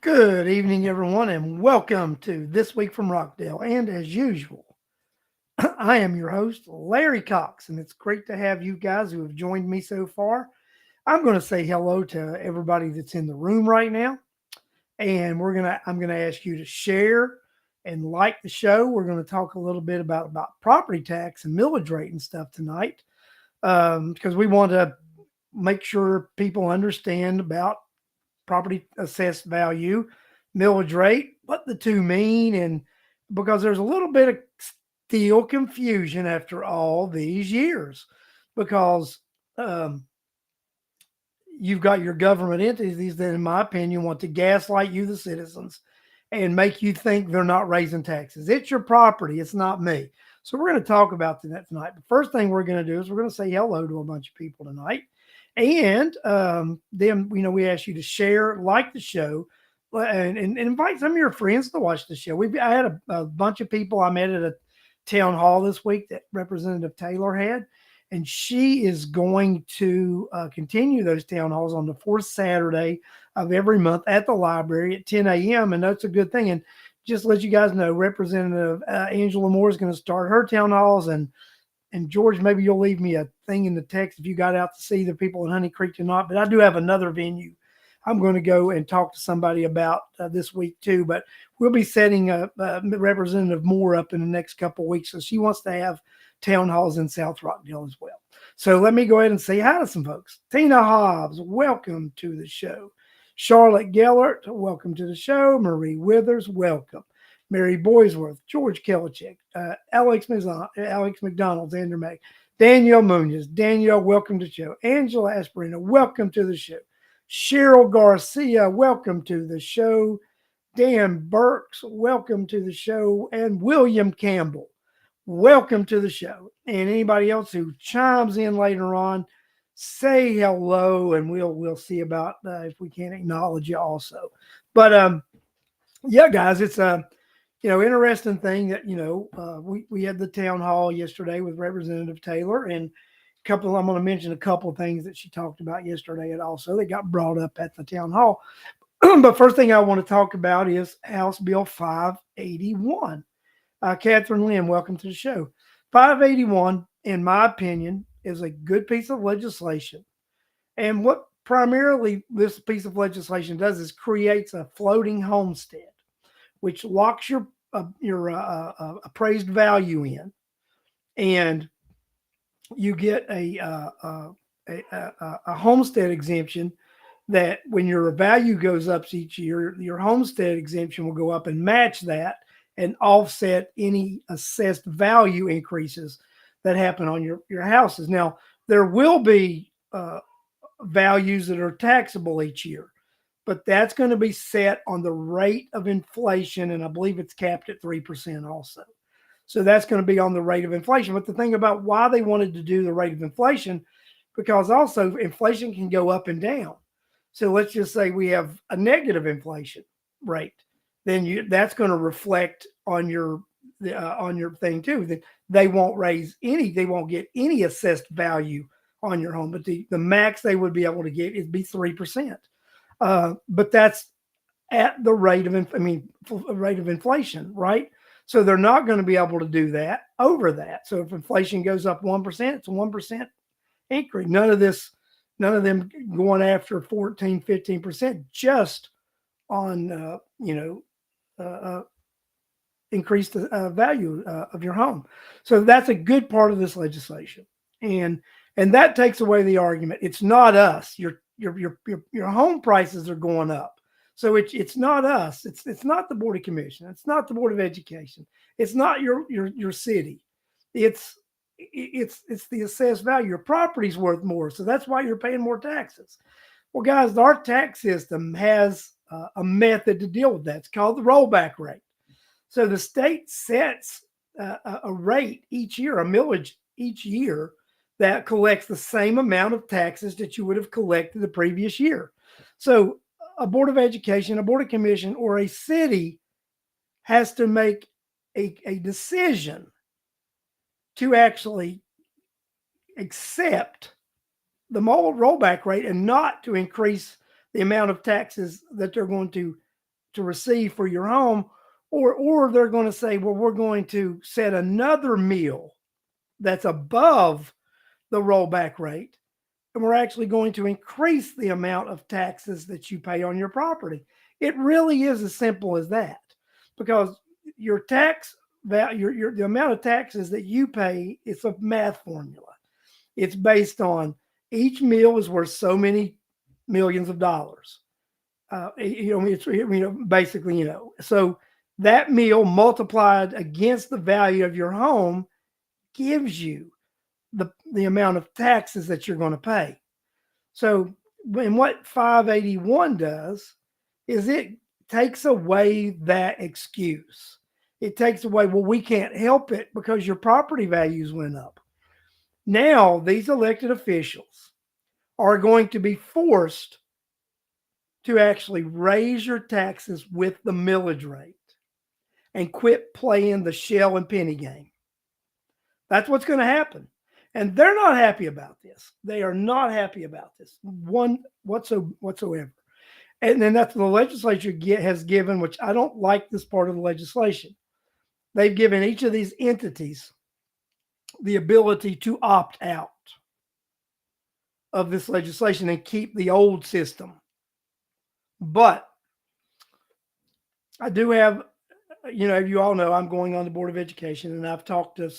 Good evening, everyone, and welcome to This Week from Rockdale. And as usual, I am your host, Larry Cox, and it's great to have you guys who have joined me so far. I'm going to say hello to everybody that's in the room right now, and I'm gonna ask you to share and like the show. We're going to talk a little bit about property tax and millage rate and stuff tonight, because we want to make sure people understand about property assessed value, millage rate, what the two mean, and because there's a little bit of still confusion after all these years, because um, you've got your government entities that, in my opinion, want to gaslight you, the citizens, and make you think they're not raising taxes. It's your property, it's not me. So we're going to talk about that tonight. The first thing we're going to do is we're going to say hello to a bunch of people tonight, and then we ask you to share, like the show, and invite some of your friends to watch the show. I had a bunch of people I met at a town hall this week that Representative Taylor had, and she is going to continue those town halls on the fourth Saturday of every month at the library at 10 a.m. And that's a good thing. And just to let you guys know, Representative Angela Moore is going to start her town halls. And George, maybe you'll leave me a thing in the text if you got out to see the people in Honey Creek tonight. But I do have another venue I'm going to go and talk to somebody about this week too. But we'll be setting Representative Moore up in the next couple of weeks. So she wants to have town halls in South Rockdale as well. So let me go ahead and say hi to some folks. Tina Hobbs, welcome to the show. Charlotte Gellert, welcome to the show. Marie Withers, welcome. Mary Boysworth, George Kelichek, Alex McDonald, Andrew Mack, Danielle Munoz. Danielle, welcome to the show. Angela Asperina, welcome to the show. Cheryl Garcia, welcome to the show. Dan Burks, welcome to the show. And William Campbell, welcome to the show. And anybody else who chimes in later on, say hello, and we'll see about if we can acknowledge you also. But yeah, guys, it's a interesting thing that we had the town hall yesterday with Representative Taylor, and I'm going to mention a couple of things that she talked about yesterday, and also they got brought up at the town hall. But first thing I want to talk about is House Bill 581. Catherine Lynn, welcome to the show. 581, in my opinion, is a good piece of legislation. And what primarily this piece of legislation does is creates a floating homestead, which locks your appraised value in, and you get a homestead exemption that when your value goes up each year, your homestead exemption will go up and match that and offset any assessed value increases that happen on your houses. Now, there will be values that are taxable each year, but that's going to be set on the rate of inflation, and I believe it's capped at 3% also. So that's going to be on the rate of inflation. But the thing about why they wanted to do the rate of inflation, because also inflation can go up and down. So let's just say we have a negative inflation rate, then that's going to reflect on your thing too. That they won't get any assessed value on your home, but the max they would be able to get is be 3%. But that's at the rate of inflation, right? So they're not going to be able to do that over that. So if inflation goes up 1%, it's a 1% increase. None of them going after 14, 15% just on increase the value of your home. So that's a good part of this legislation, and that takes away the argument. It's not us. Your home prices are going up. So it's not us. It's not the Board of Commission. It's not the Board of Education. It's not your city. It's the assessed value. Your property's worth more, so that's why you're paying more taxes. Well, guys, our tax system has a method to deal with that. It's called the rollback rate. So the state sets a rate each year, a millage each year, that collects the same amount of taxes that you would have collected the previous year. So a Board of Education, a Board of Commission, or a city has to make a decision to actually accept the rollback rate and not to increase the amount of taxes that they're going to to receive for your home, or they're going to say, well, we're going to set another meal that's above the rollback rate, and we're actually going to increase the amount of taxes that you pay on your property. It really is as simple as that, because your tax value, the amount of taxes that you pay, it's a math formula. It's based on each meal is worth so many millions of dollars. It's basically, so that meal multiplied against the value of your home gives you the amount of taxes that you're going to pay. So, and what 581 does is it takes away that excuse. It takes away, well, we can't help it because your property values went up. Now, these elected officials are going to be forced to actually raise your taxes with the millage rate and quit playing the shell and penny game. That's what's going to happen. And they're not happy about this. They are not happy about this whatsoever. And then that's the legislature has given, which I don't like this part of the legislation. They've given each of these entities the ability to opt out of this legislation and keep the old system. But I do have, you all know I'm going on the Board of Education, and I've talked to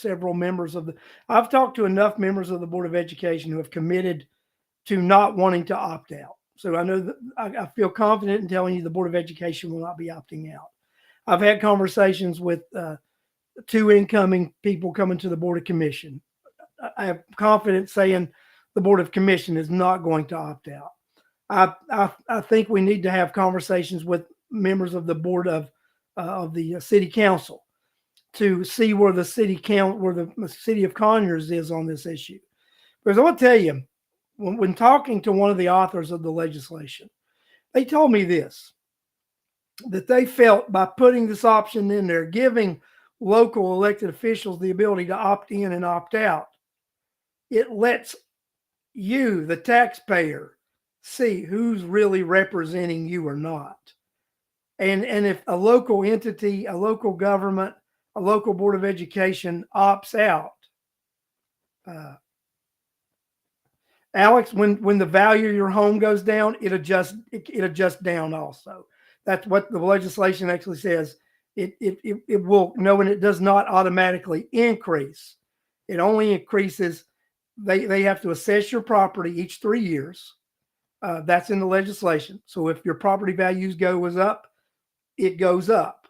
I've talked to enough members of the Board of Education who have committed to not wanting to opt out. So I know that I feel confident in telling you the Board of Education will not be opting out. I've had conversations with 2 incoming people coming to the Board of Commission. I have confidence saying the Board of Commission is not going to opt out. I think we need to have conversations with members of the board of the city council to see where the city of Conyers is on this issue. Because I want to tell you, when talking to one of the authors of the legislation, they told me this, that they felt by putting this option in there, giving local elected officials the ability to opt in and opt out, it lets you, the taxpayer, see who's really representing you or not. And if a local entity, a local government, a local Board of Education opts out, Alex, when the value of your home goes down, it adjusts down also. That's what the legislation actually says. It will, and it does not automatically increase. It only increases. They have to assess your property each 3 years. That's in the legislation. So if your property values goes up, it goes up.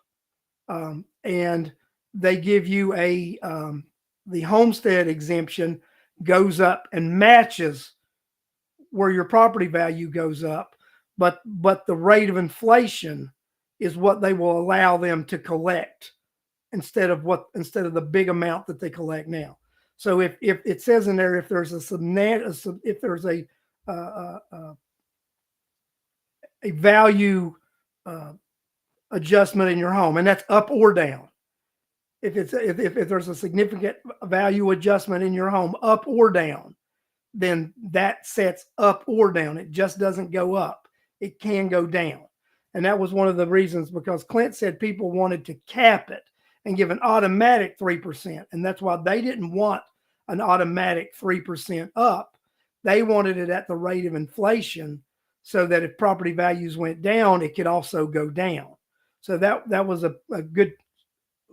And they give you the homestead exemption goes up and matches where your property value goes up, but the rate of inflation is what they will allow them to collect instead of the big amount that they collect now. So if it says in there, if there's a value adjustment in your home, and that's up or down. If there's a significant value adjustment in your home, up or down, then that sets up or down. It just doesn't go up. It can go down. And that was one of the reasons, because Clint said people wanted to cap it and give an automatic 3%. And that's why they didn't want an automatic 3% up. They wanted it at the rate of inflation, so that if property values went down, it could also go down. So that was a good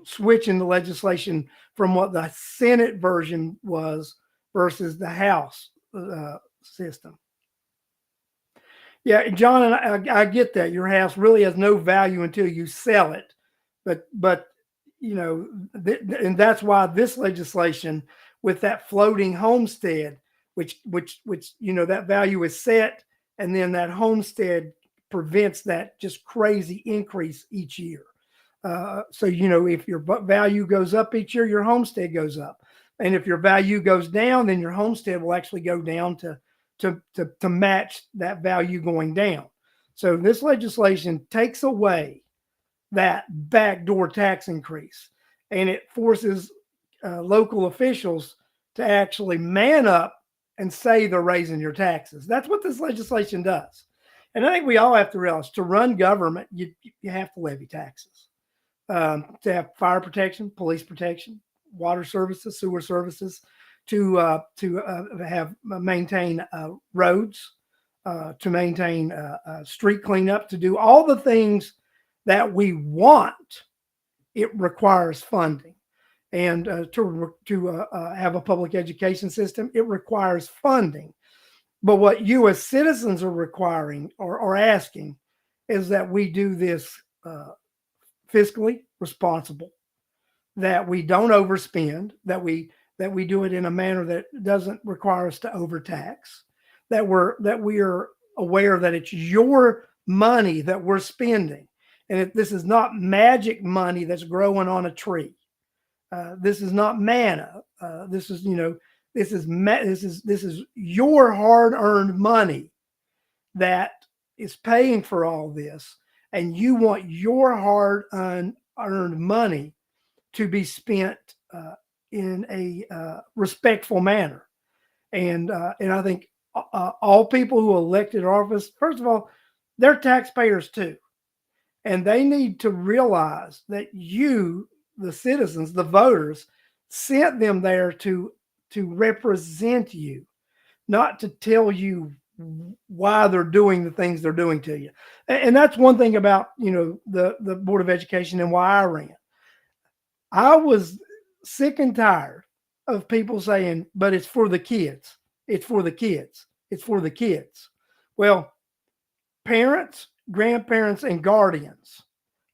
switch in the legislation from what the Senate version was versus the House system. Yeah, John, and I get that your house really has no value until you sell it, but and that's why this legislation with that floating homestead, which that value is set, and then that homestead prevents that just crazy increase each year. So if your value goes up each year, your homestead goes up, and if your value goes down, then your homestead will actually go down to match that value going down. So this legislation takes away that backdoor tax increase, and it forces local officials to actually man up and say they're raising your taxes. That's what this legislation does. And I think we all have to realize to run government, you have to levy taxes, to have fire protection, police protection, water services, sewer services, to have maintain roads, to maintain street cleanup, to do all the things that we want. It requires funding, and to have a public education system, it requires funding. But what you as citizens are requiring or asking is that we do this fiscally responsible, that we don't overspend, that we do it in a manner that doesn't require us to overtax, that we are aware that it's your money that we're spending, and this is not magic money that's growing on a tree. This is not manna. This is this is your hard-earned money that is paying for all this, and you want your hard-earned money to be spent in a respectful manner. And I think all people who elected office, first of all, they're taxpayers too, and they need to realize that you, the citizens, the voters, sent them there to represent you, not to tell you why they're doing the things they're doing to you. And that's one thing about the Board of Education and why I ran. I was sick and tired of people saying, but it's for the kids. It's for the kids. It's for the kids. Well, parents, grandparents, and guardians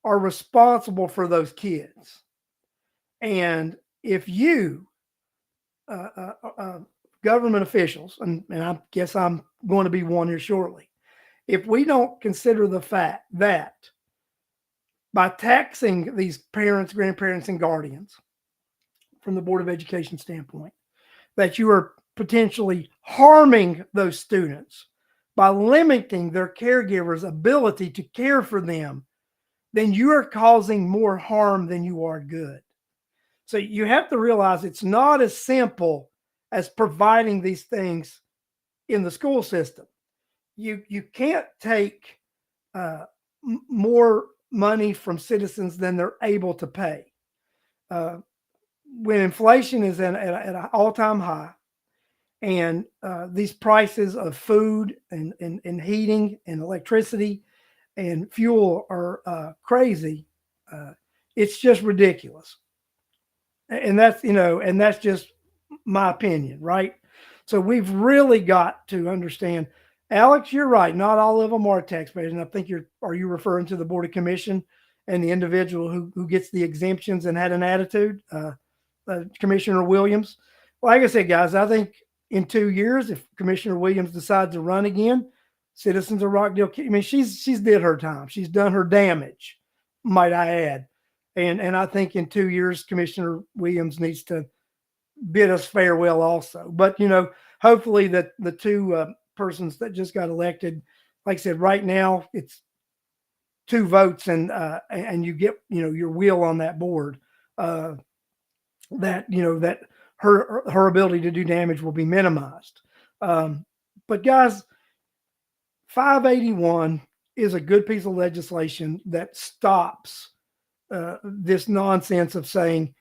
are responsible for those kids. And if you, uh, uh, uh, government officials, and I guess I'm going to be one here shortly, if we don't consider the fact that by taxing these parents, grandparents, and guardians from the Board of Education standpoint, that you are potentially harming those students by limiting their caregivers' ability to care for them, then you are causing more harm than you are good. So you have to realize it's not as simple as providing these things in the school system. You can't take more money from citizens than they're able to pay. Uh, when inflation is at an all-time high, and these prices of food and heating and electricity and fuel are crazy, uh, it's just ridiculous. And that's just my opinion, right? So we've really got to understand. Alex, you're right. Not all of them are taxpayers, and I think are you referring to the Board of Commission and the individual who gets the exemptions and had an attitude, Commissioner Williams? Like I said, guys, I think in 2 years, if Commissioner Williams decides to run again, citizens of Rockdale, I mean, she's did her time. She's done her damage, might I add. And I think in 2 years, Commissioner Williams needs to bid us farewell also. But hopefully that the two persons that just got elected, like I said, right now it's 2 votes, and you get your wheel on that board. That her ability to do damage will be minimized. But guys, 581 is a good piece of legislation that stops this nonsense of saying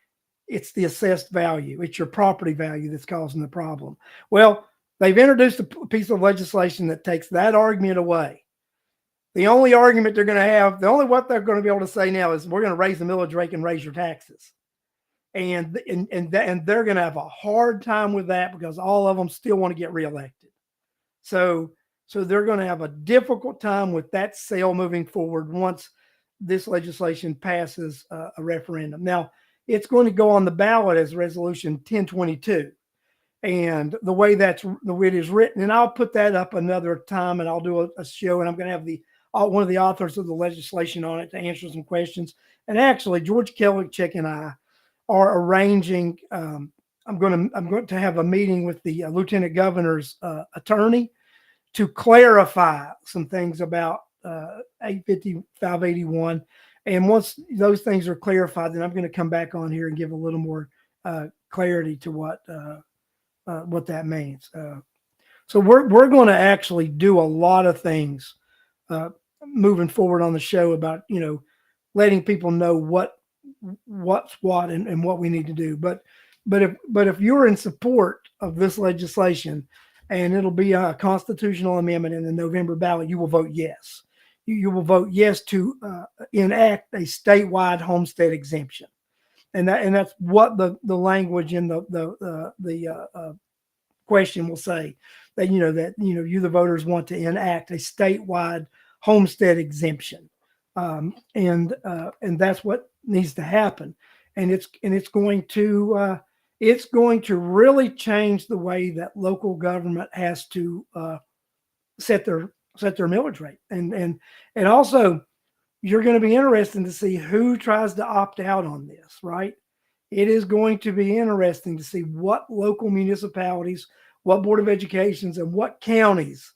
it's the assessed value, it's your property value that's causing the problem. Well, they've introduced a piece of legislation that takes that argument away. The only argument they're going to have, what they're going to be able to say now is we're going to raise the millage rate and raise your taxes. And they're going to have a hard time with that because all of them still want to get reelected. So they're going to have a difficult time with that sale moving forward once this legislation passes a referendum. Now, it's going to go on the ballot as Resolution 1022. And the way it is written, and I'll put that up another time, and I'll do a show, and I'm going to have one of the authors of the legislation on it to answer some questions. And actually, George Kellick and I are arranging. I'm going to have a meeting with the Lieutenant Governor's attorney to clarify some things about 850, 581. And once those things are clarified, then I'm going to come back on here and give a little more clarity to what that means. So we're going to actually do a lot of things uh, moving forward on the show about letting people know what's what and what we need to do. But if you're in support of this legislation, and it'll be a constitutional amendment in the November ballot, you will vote yes. You will vote yes to enact a statewide homestead exemption, and that's what the language in the question will say, that you the voters want to enact a statewide homestead exemption, and that's what needs to happen, and it's going to really change the way that local government has to set their millage rate, and also you're going to be interested to see who tries to opt out on this, right? It is going to be interesting to see what local municipalities, what Board of Educations, and what counties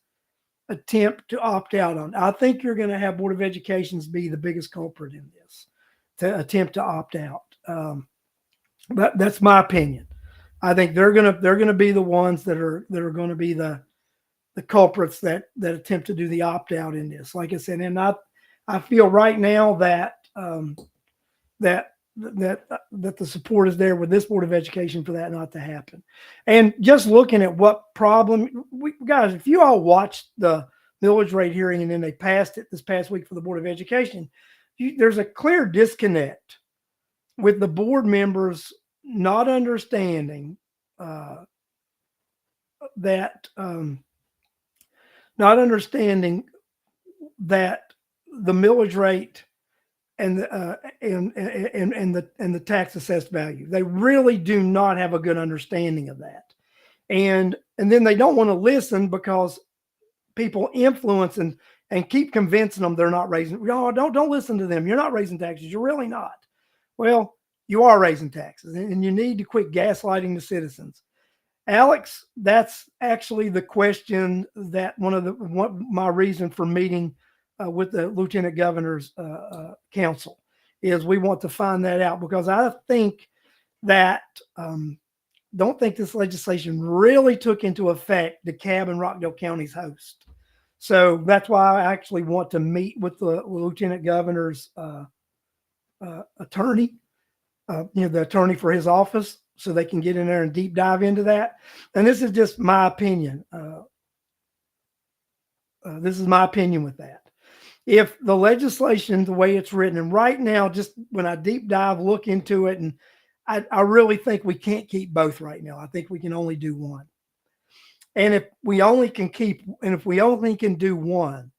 attempt to opt out on. I think you're going to have Board of Educations be the biggest culprit in this, to attempt to opt out. But that's my opinion. I think they're gonna be the ones that are going to be the culprits that attempt to do the opt out in this. Like I said, and I feel right now that the support is there with this Board of Education for that not to happen. And just looking at what problem, guys, if you all watched the millage rate hearing and then they passed it this past week for the Board of Education, there's a clear disconnect with the board members not understanding that not understanding that the millage rate and the tax assessed value. They really do not have a good understanding of that, and then they don't want to listen because people influence and keep convincing them they're not raising. Oh, don't listen to them. You're not raising taxes. You're really not. Well, you are raising taxes, and you need to quit gaslighting the citizens. Alex, that's actually the question that what my reason for meeting with the Lieutenant Governor's council is. We want to find that out because I think that don't think this legislation really took into effect DeKalb and Rockdale counties host. So that's why I actually want to meet with the Lieutenant Governor's attorney, the attorney for his office, so they can get in there and deep dive into that. And this is just my opinion. This is my opinion with that. If the legislation, the way it's written, and right now, just when I deep dive, look into it, and I really think we can't keep both right now. I think we can only do one. And if we only can do one,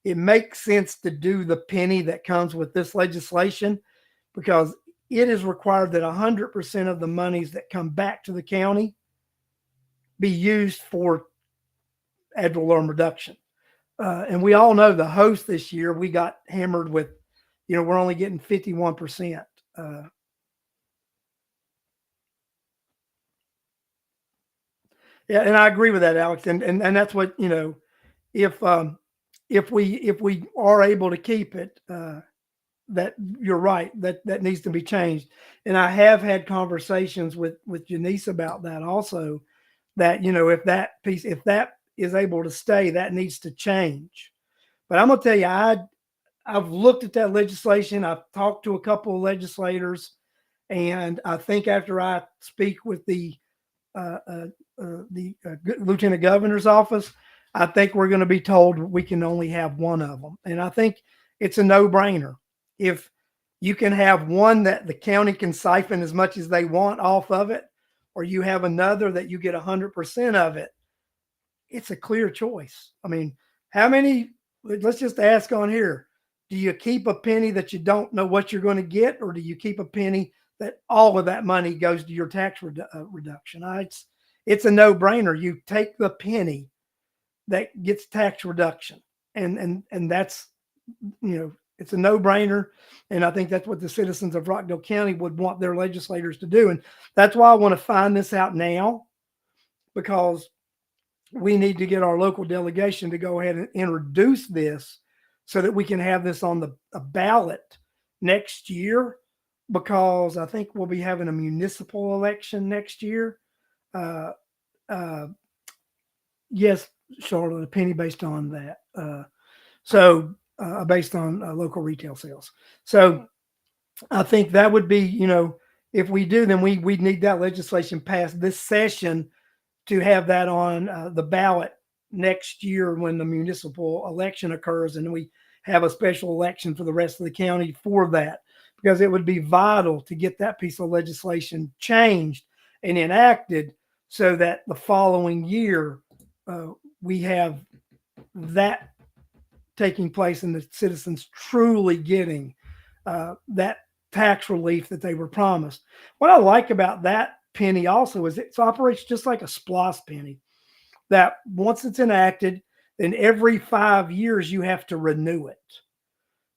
it makes sense to do the penny that comes with this legislation, because it is required that 100% of the monies that come back to the county be used for ad valorem reduction. And we all know the host this year, we got hammered with, we're only getting 51%. Yeah, and I agree with that, Alex. And that's what, if we are able to keep it, that you're right, that needs to be changed. And I have had conversations with Janice about that also, that if that is able to stay, that needs to change. But I'm gonna tell you, I've looked at that legislation. I've talked to a couple of legislators, and I think after I speak with the Lieutenant Governor's office, I think we're going to be told we can only have one of them. And I think it's a no-brainer. If you can have one that the county can siphon as much as they want off of it, or you have another that you get 100% of it, it's a clear choice. I mean, how many, let's just ask on here, do you keep a penny that you don't know what you're going to get, or do you keep a penny that all of that money goes to your tax reduction? It's a no-brainer. You take the penny that gets tax reduction, and that's, it's a no-brainer. And I think that's what the citizens of Rockdale County would want their legislators to do. And that's why I want to find this out now, because we need to get our local delegation to go ahead and introduce this so that we can have this on the ballot next year, because I think we'll be having a municipal election next year. Yes, Charlotte, a penny based on that. So based on local retail sales. So I think that would be, if we do, then we need that legislation passed this session to have that on the ballot next year when the municipal election occurs, and we have a special election for the rest of the county for that, because it would be vital to get that piece of legislation changed and enacted so that the following year uh, we have that taking place and the citizens truly getting that tax relief that they were promised. What I like about that penny also is it operates just like a SPLOS penny, that once it's enacted, then every 5 years you have to renew it.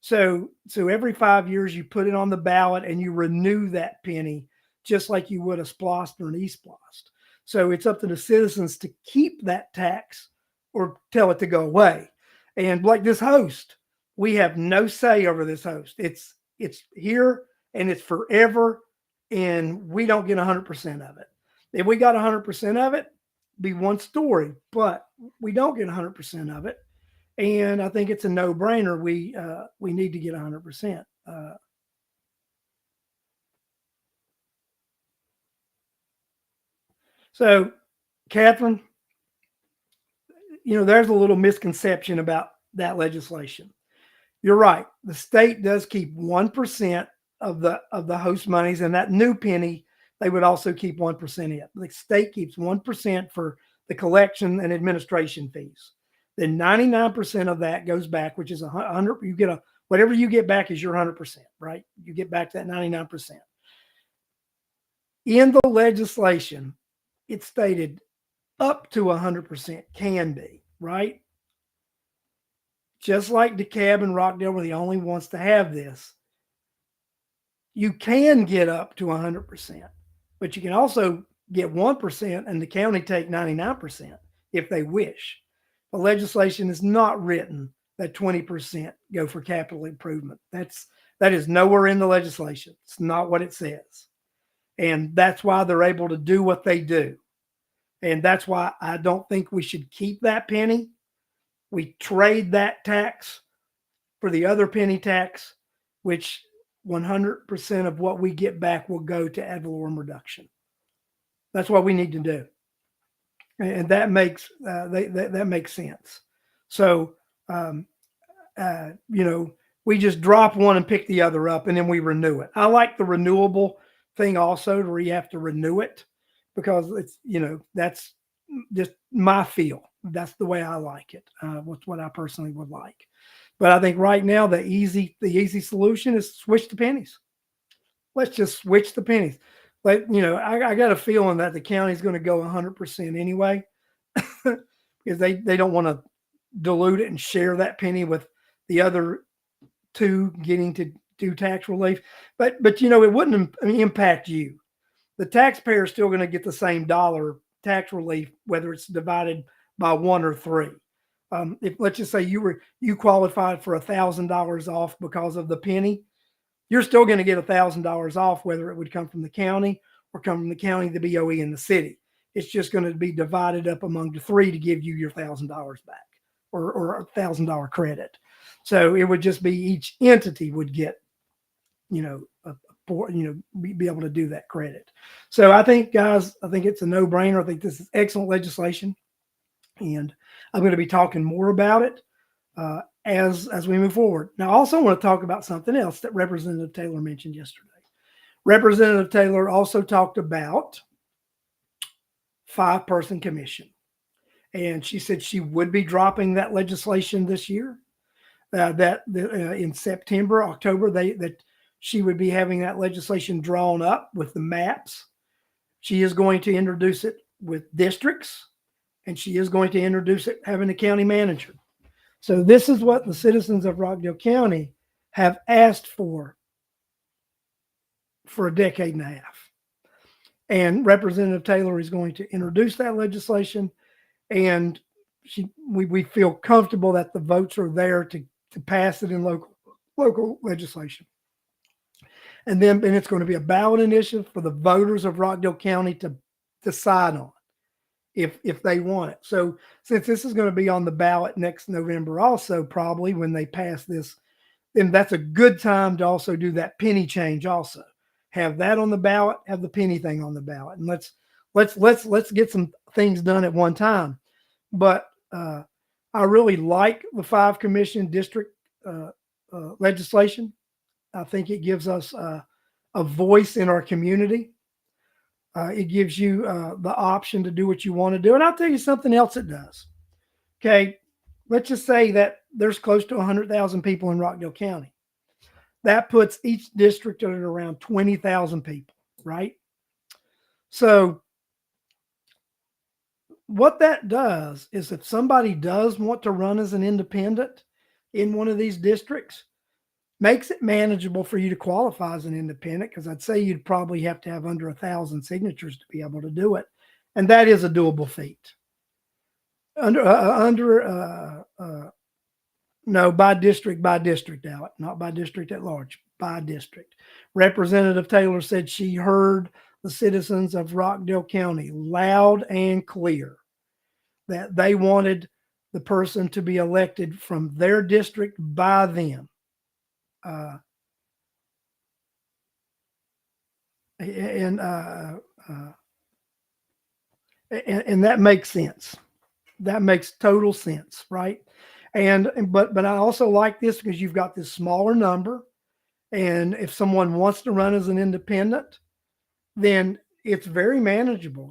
So every 5 years you put it on the ballot and you renew that penny just like you would a SPLOST or an eSPLOST. So it's up to the citizens to keep that tax or tell it to go away. And like this host, we have no say over this host. It's here and it's forever, and we don't get 100% of it. If we got 100% of it, be one story, but we don't get 100% of it, and I think it's a no-brainer. We need to get 100%. So, Catherine, there's a little misconception about that legislation. You're right. The state does keep 1% of the host monies, and that new penny they would also keep 1% in. The state keeps 1% for the collection and administration fees. Then 99% of that goes back, which is 100. You get whatever you get back is your 100%, right? You get back that 99%. In the legislation, it stated up to 100% can be, right? Just like DeKalb and Rockdale were the only ones to have this, you can get up to 100%, but you can also get 1% and the county take 99% if they wish. The legislation is not written that 20% go for capital improvement. That is nowhere in the legislation. It's not what it says. And that's why they're able to do what they do. And that's why I don't think we should keep that penny. We trade that tax for the other penny tax, which 100% of what we get back will go to ad valorem reduction. That's what we need to do, and that makes that makes sense. So, um, we just drop one and pick the other up, and then we renew it. I like the renewable thing also, where you have to renew it, because it's that's just my feel. That's the way I like it. What's what I personally would like. But I think right now the easy solution is switch the pennies. Let's just switch the pennies. But I got a feeling that the county's going to go 100% anyway, because they don't want to dilute it and share that penny with the other two getting to do tax relief. But it wouldn't impact you. The taxpayer is still going to get the same dollar tax relief, whether it's divided by one or three. If let's just say you qualified for $1,000 off because of the penny, you're still going to get $1,000 off, whether it would come from the county or come from the county, the BOE, and the city. It's just going to be divided up among the three to give you your $1,000 back, or $1,000 credit. So it would just be each entity would get, be able to do that credit. So I think, guys, it's a no-brainer. I think this is excellent legislation, and I'm going to be talking more about it as we move forward. Now, I also want to talk about something else that Representative Taylor mentioned yesterday. Representative Taylor also talked about 5-person commission, and she said she would be dropping that legislation this year. In September, October, that she would be having that legislation drawn up with the maps. She is going to introduce it with districts, and she is going to introduce it having a county manager. So this is what the citizens of Rockdale County have asked for a decade and a half. And Representative Taylor is going to introduce that legislation, and we feel comfortable that the votes are there to pass it in local legislation. And it's going to be a ballot initiative for the voters of Rockdale County to decide on. if they want it. So since this is going to be on the ballot next November, also probably when they pass this, then that's a good time to also do that penny change. Also, have that on the ballot, have the penny thing on the ballot, and let's get some things done at one time. But I really like the 5 commission district legislation. I think it gives us a voice in our community. It gives you the option to do what you want to do. And I'll tell you something else it does. Okay. Let's just say that there's close to 100,000 people in Rockdale County. That puts each district at around 20,000 people, right? So, what that does is if somebody does want to run as an independent in one of these districts, makes it manageable for you to qualify as an independent, because I'd say you'd probably have to have under 1,000 signatures to be able to do it, and that is a doable feat. No, by district, Alec, not by district at large, by district. Representative Taylor said she heard the citizens of Rockdale County loud and clear that they wanted the person to be elected from their district by them. And that makes sense. That makes total sense, right? But I also like this because you've got this smaller number, and if someone wants to run as an independent, then it's very manageable.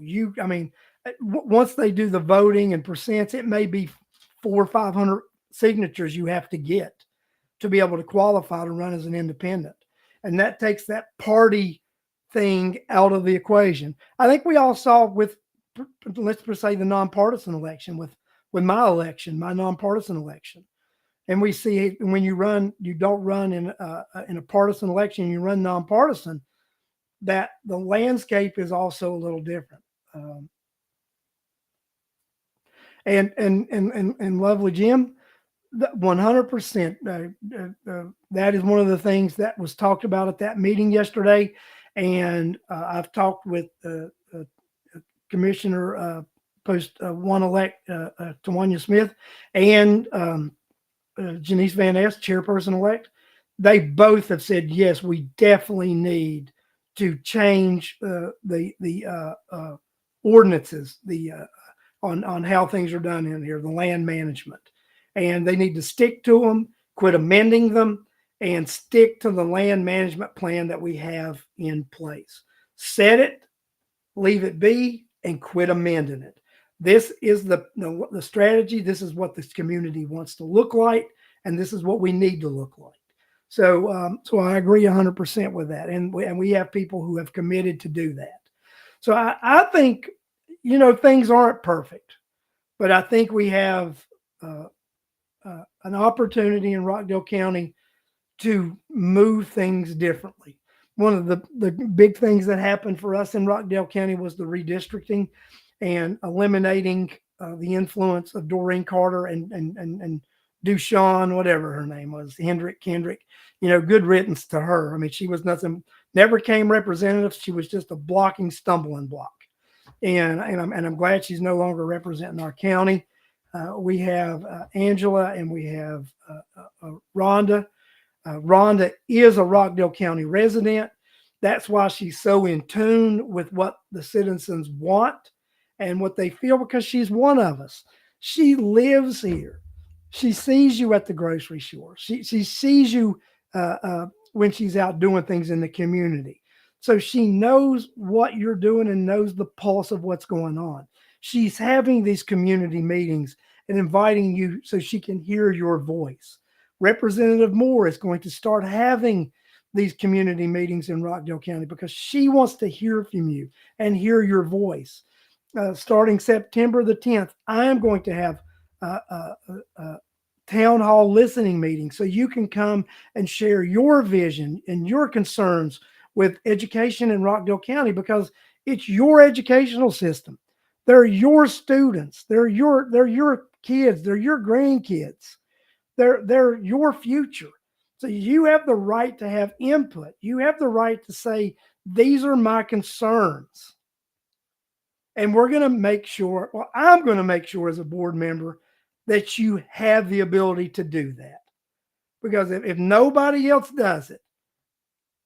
Once they do the voting and percents, it may be 400 or 500 signatures you have to get to be able to qualify to run as an independent, and that takes that party thing out of the equation. I think we all saw with, let's say, the nonpartisan election with my election, my nonpartisan election, and we see when you don't run in a partisan election, you run nonpartisan, that the landscape is also a little different. And lovely Jim, 100%. That is one of the things that was talked about at that meeting yesterday. And I've talked with Commissioner Post One Elect Tawanya Smith and Janice Van Ness, Chairperson Elect. They both have said yes. We definitely need to change the ordinances, on how things are done in here, the land management, and they need to stick to them, quit amending them, and stick to the land management plan that we have in place. Set it, leave it be, and quit amending it. This is the strategy. This is what this community wants to look like, and this is what we need to look like. So, so I agree 100% with that, and we have people who have committed to do that. So I think, things aren't perfect, but I think we have an opportunity in Rockdale County to move things differently. One of the big things that happened for us in Rockdale County was the redistricting and eliminating the influence of Doreen Carter and Dushawn, whatever her name was, Kendrick. Good riddance to her. I mean, she was nothing, never came representative. She was just a blocking, stumbling block. And I'm glad she's no longer representing our county. We have Angela and we have Rhonda. Rhonda is a Rockdale County resident. That's why she's so in tune with what the citizens want and what they feel, because she's one of us. She lives here. She sees you at the grocery store. She sees you when she's out doing things in the community. So she knows what you're doing and knows the pulse of what's going on. She's having these community meetings and inviting you so she can hear your voice. Representative Moore is going to start having these community meetings in Rockdale County because she wants to hear from you and hear your voice. Starting September the 10th, I am going to have town hall listening meetings so you can come and share your vision and your concerns with education in Rockdale County, because it's your educational system. They're your students. They're your kids. They're your grandkids. They're your future. So you have the right to have input. You have the right to say, these are my concerns. And we're going to make sure, well, I'm going to make sure as a board member that you have the ability to do that. Because if nobody else does it,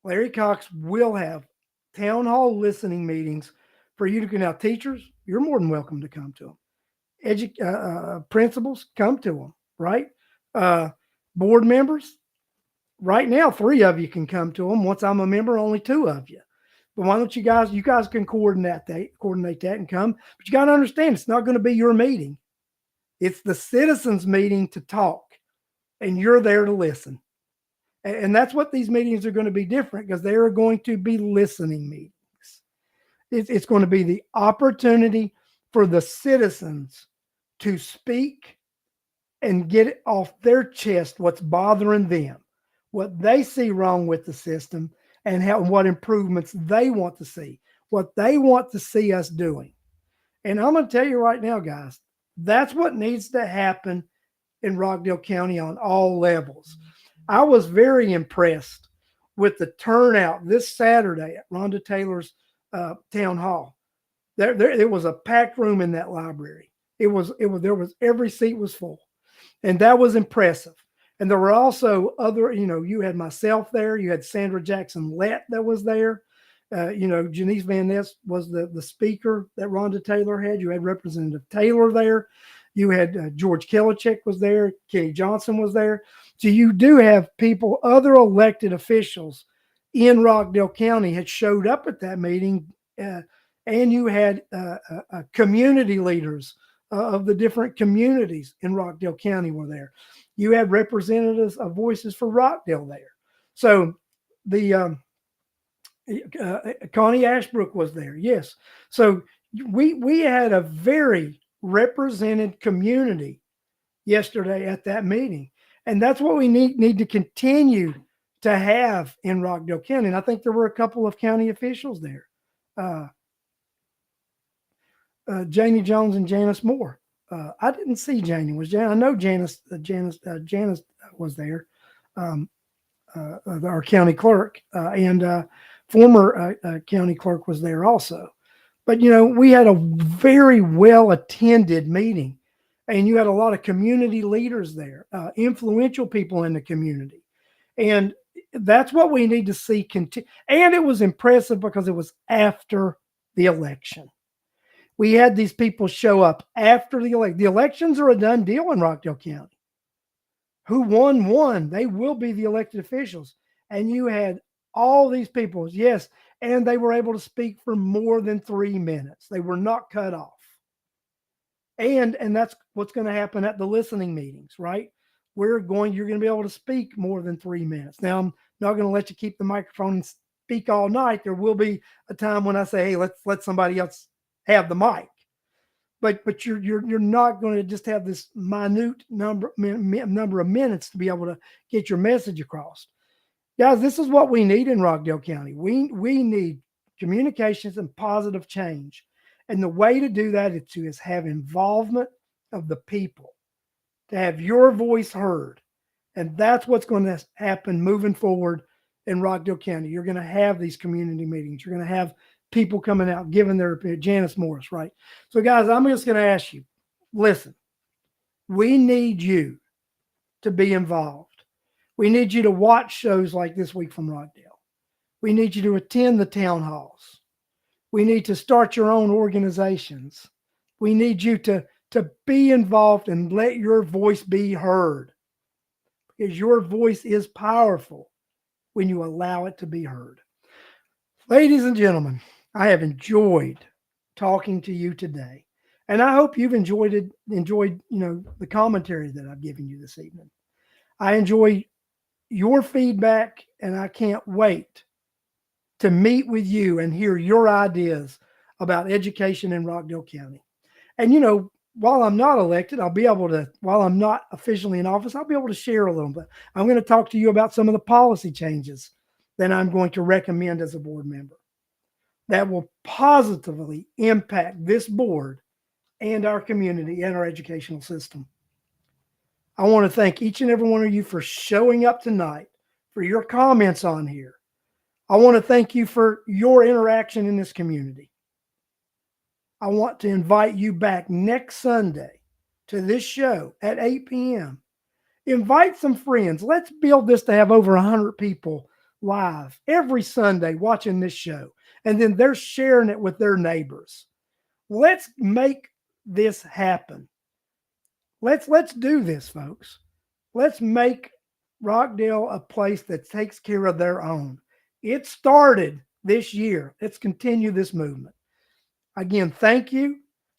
Larry Cox will have town hall listening meetings for you to go. Now, teachers, you're more than welcome to come to them. Principals, come to them, right? Uh, Board members, right now, 3 of you can come to them. Once I'm a member, only 2 of you. But why don't you guys can coordinate that and come. But you got to understand, it's not going to be your meeting. It's the citizens' meeting to talk, and you're there to listen. And that's what these meetings are going to be different, because they are going to be listening meetings. It's going to be the opportunity for the citizens to speak and get it off their chest what's bothering them, what they see wrong with the system, and what improvements they want to see, what they want to see us doing. And I'm going to tell you right now, guys, that's what needs to happen in Rockdale County on all levels. I was very impressed with the turnout this Saturday at Rhonda Taylor's town hall. It was a packed room in that library. There was every seat was full, and that was impressive. And there were also other, you had myself there, you had Sandra Jackson Lett that was there. Janice Van Ness was the speaker that Rhonda Taylor had. You had Representative Taylor there. You had George Kelichek was there. Kenny Johnson was there. So you do have people, other elected officials in Rockdale County had showed up at that meeting. And you had community leaders of the different communities in Rockdale County were there. You had representatives of Voices for Rockdale there. So the Connie Ashbrook was there. Yes. So we had a very represented community yesterday at that meeting. And that's what we need to continue to have in Rockdale County. And I think there were a couple of county officials there. Janie Jones and Janice Moore. I didn't see Janie. I know Janice was there, our county clerk, and former county clerk was there also. But, we had a very well-attended meeting, and you had a lot of community leaders there, influential people in the community. And that's what we need to see continue. And it was impressive because it was after the election. We had these people show up after the election. The elections are a done deal in Rockdale County. Who won. They will be the elected officials. And you had all these people, yes, and they were able to speak for more than 3 minutes. They were not cut off. And that's what's going to happen at the listening meetings, right? You're going to be able to speak more than 3 minutes. Now, I'm not going to let you keep the microphone and speak all night. There will be a time when I say, hey, let's let somebody else have the mic. But you're not going to just have this minute number of minutes to be able to get your message across. Guys, this is what we need in Rockdale County. We need communications and positive change. And the way to do that is have involvement of the people, to have your voice heard. And that's what's going to happen moving forward in Rockdale County. You're going to have these community meetings. You're going to have people coming out, giving their opinion. Janice Morris, right? So, guys, I'm just going to ask you, listen, we need you to be involved. We need you to watch shows like This Week from Rockdale. We need you to attend the town halls. We need to start your own organizations. We need you to be involved and let your voice be heard, because your voice is powerful when you allow it to be heard. Ladies and gentlemen, I have enjoyed talking to you today, and I hope you've enjoyed the commentary that I've given you this evening. I enjoy your feedback, and I can't wait to meet with you and hear your ideas about education in Rockdale County. And while I'm not elected, while I'm not officially in office, I'll be able to share a little bit. I'm going to talk to you about some of the policy changes that I'm going to recommend as a board member that will positively impact this board and our community and our educational system. I want to thank each and every one of you for showing up tonight, for your comments on here. I want to thank you for your interaction in this community. I want to invite you back next Sunday to this show at 8 p.m. Invite some friends. Let's build this to have over 100 people live every Sunday watching this show. And then they're sharing it with their neighbors. Let's make this happen. Let's do this, folks. Let's make Rockdale a place that takes care of their own. It started this year. Let's continue this movement. Again, thank you.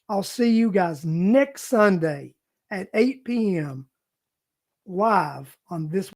I'll see you guys next Sunday at 8 p.m. live on this